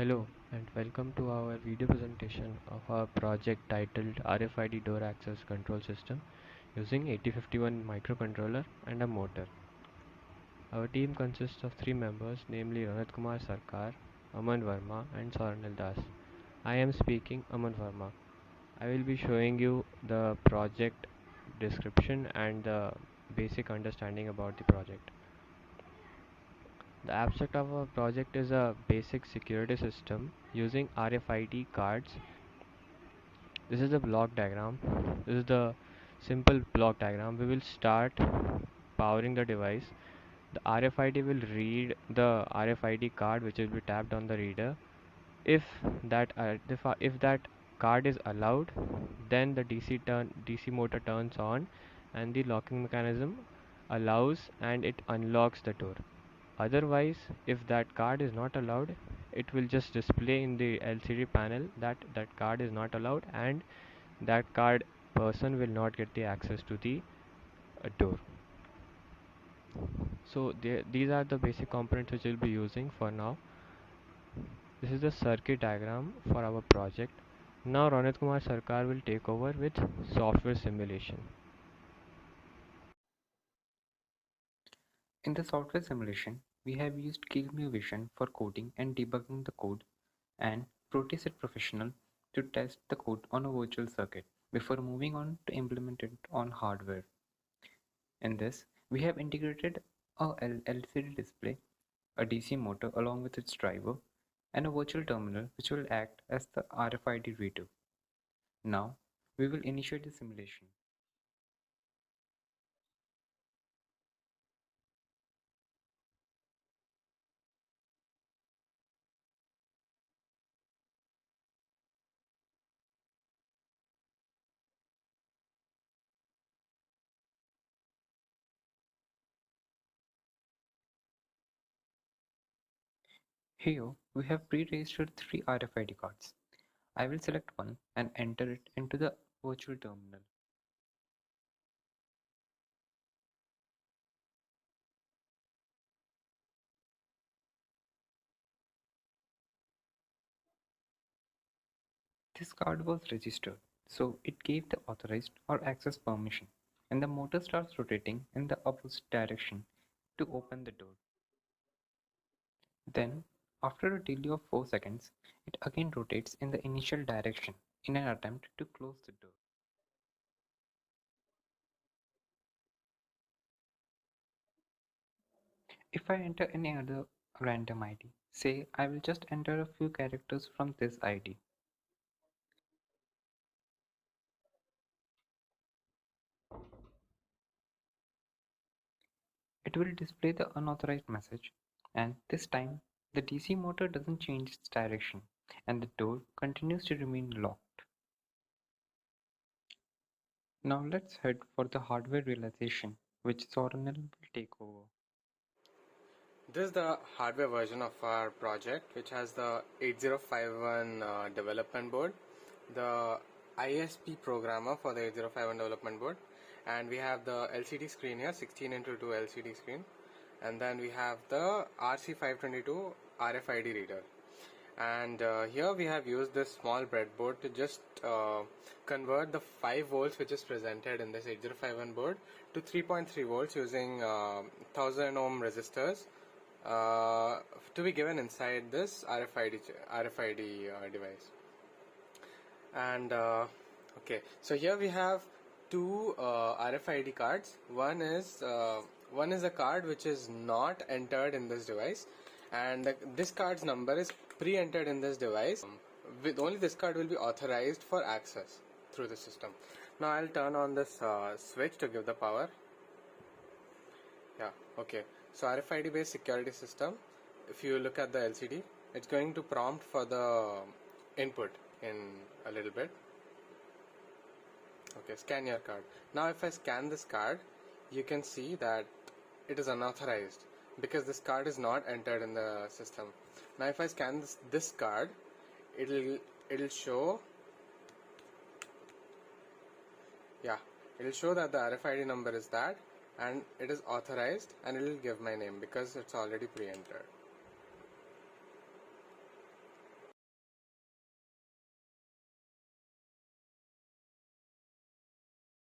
Hello and welcome to our video presentation of our project titled RFID Door Access Control System using 8051 microcontroller and a motor. Our team consists of 3 members, namely Ronit Kumar Sarkar, Aman Verma and Swarnil Das. I am speaking Aman Verma. I will be showing you the project description and the basic understanding about the project. The abstract of our project is a basic security system using RFID cards. This is the block diagram. This is the simple block diagram. We will start powering the device. The RFID will read the RFID card which will be tapped on the reader. If that card is allowed, then the DC motor turns on and the locking mechanism allows and it unlocks the door. Otherwise, if that card is not allowed, it will just display in the LCD panel that that card is not allowed and that card person will not get the access to the door. So these are the basic components which we'll be using for now. This is the circuit diagram for our project. Now Ronit Kumar Sarkar will take over with software simulation. In the software simulation, we have used QEMU Vision for coding and debugging the code and Proteset Professional to test the code on a virtual circuit before moving on to implement it on hardware. In this, we have integrated a LCD display, a DC motor along with its driver, and a virtual terminal which will act as the RFID reader. Now, we will initiate the simulation. Here, we have pre-registered 3 RFID cards. I will select one and enter it into the virtual terminal. This card was registered, so it gave the authorized or access permission, and the motor starts rotating in the opposite direction to open the door. Then, after a delay of 4 seconds, it again rotates in the initial direction in an attempt to close the door. If I enter any other random ID, say I will just enter a few characters from this ID. It will display the unauthorized message, and this time the DC motor doesn't change its direction and the door continues to remain locked. Now let's head for the hardware realization, which Soranil will take over. This is the hardware version of our project, which has the 8051 development board, the ISP programmer for the 8051 development board, and we have the LCD screen here, 16 into 2 LCD screen, and then we have the RC522 RFID reader. And here we have used this small breadboard to just convert the 5 volts which is presented in this 8051 board to 3.3 volts using 1000 ohm resistors to be given inside this RFID device. And okay, so here we have 2 RFID cards. One is a card which is not entered in this device, and this card's number is pre-entered in this device. With only this card will be authorized for access through the system. Now I'll turn on this switch to give the power. Yeah, okay. So RFID based security system, if you look at the LCD, it's going to prompt for the input in a little bit. Okay, scan your card. Now if I scan this card, you can see that it is unauthorized because this card is not entered in the system. Now if I scan this card, it'll show, yeah, it'll show that the RFID number is that, and it is authorized, and it will give my name because it's already pre-entered.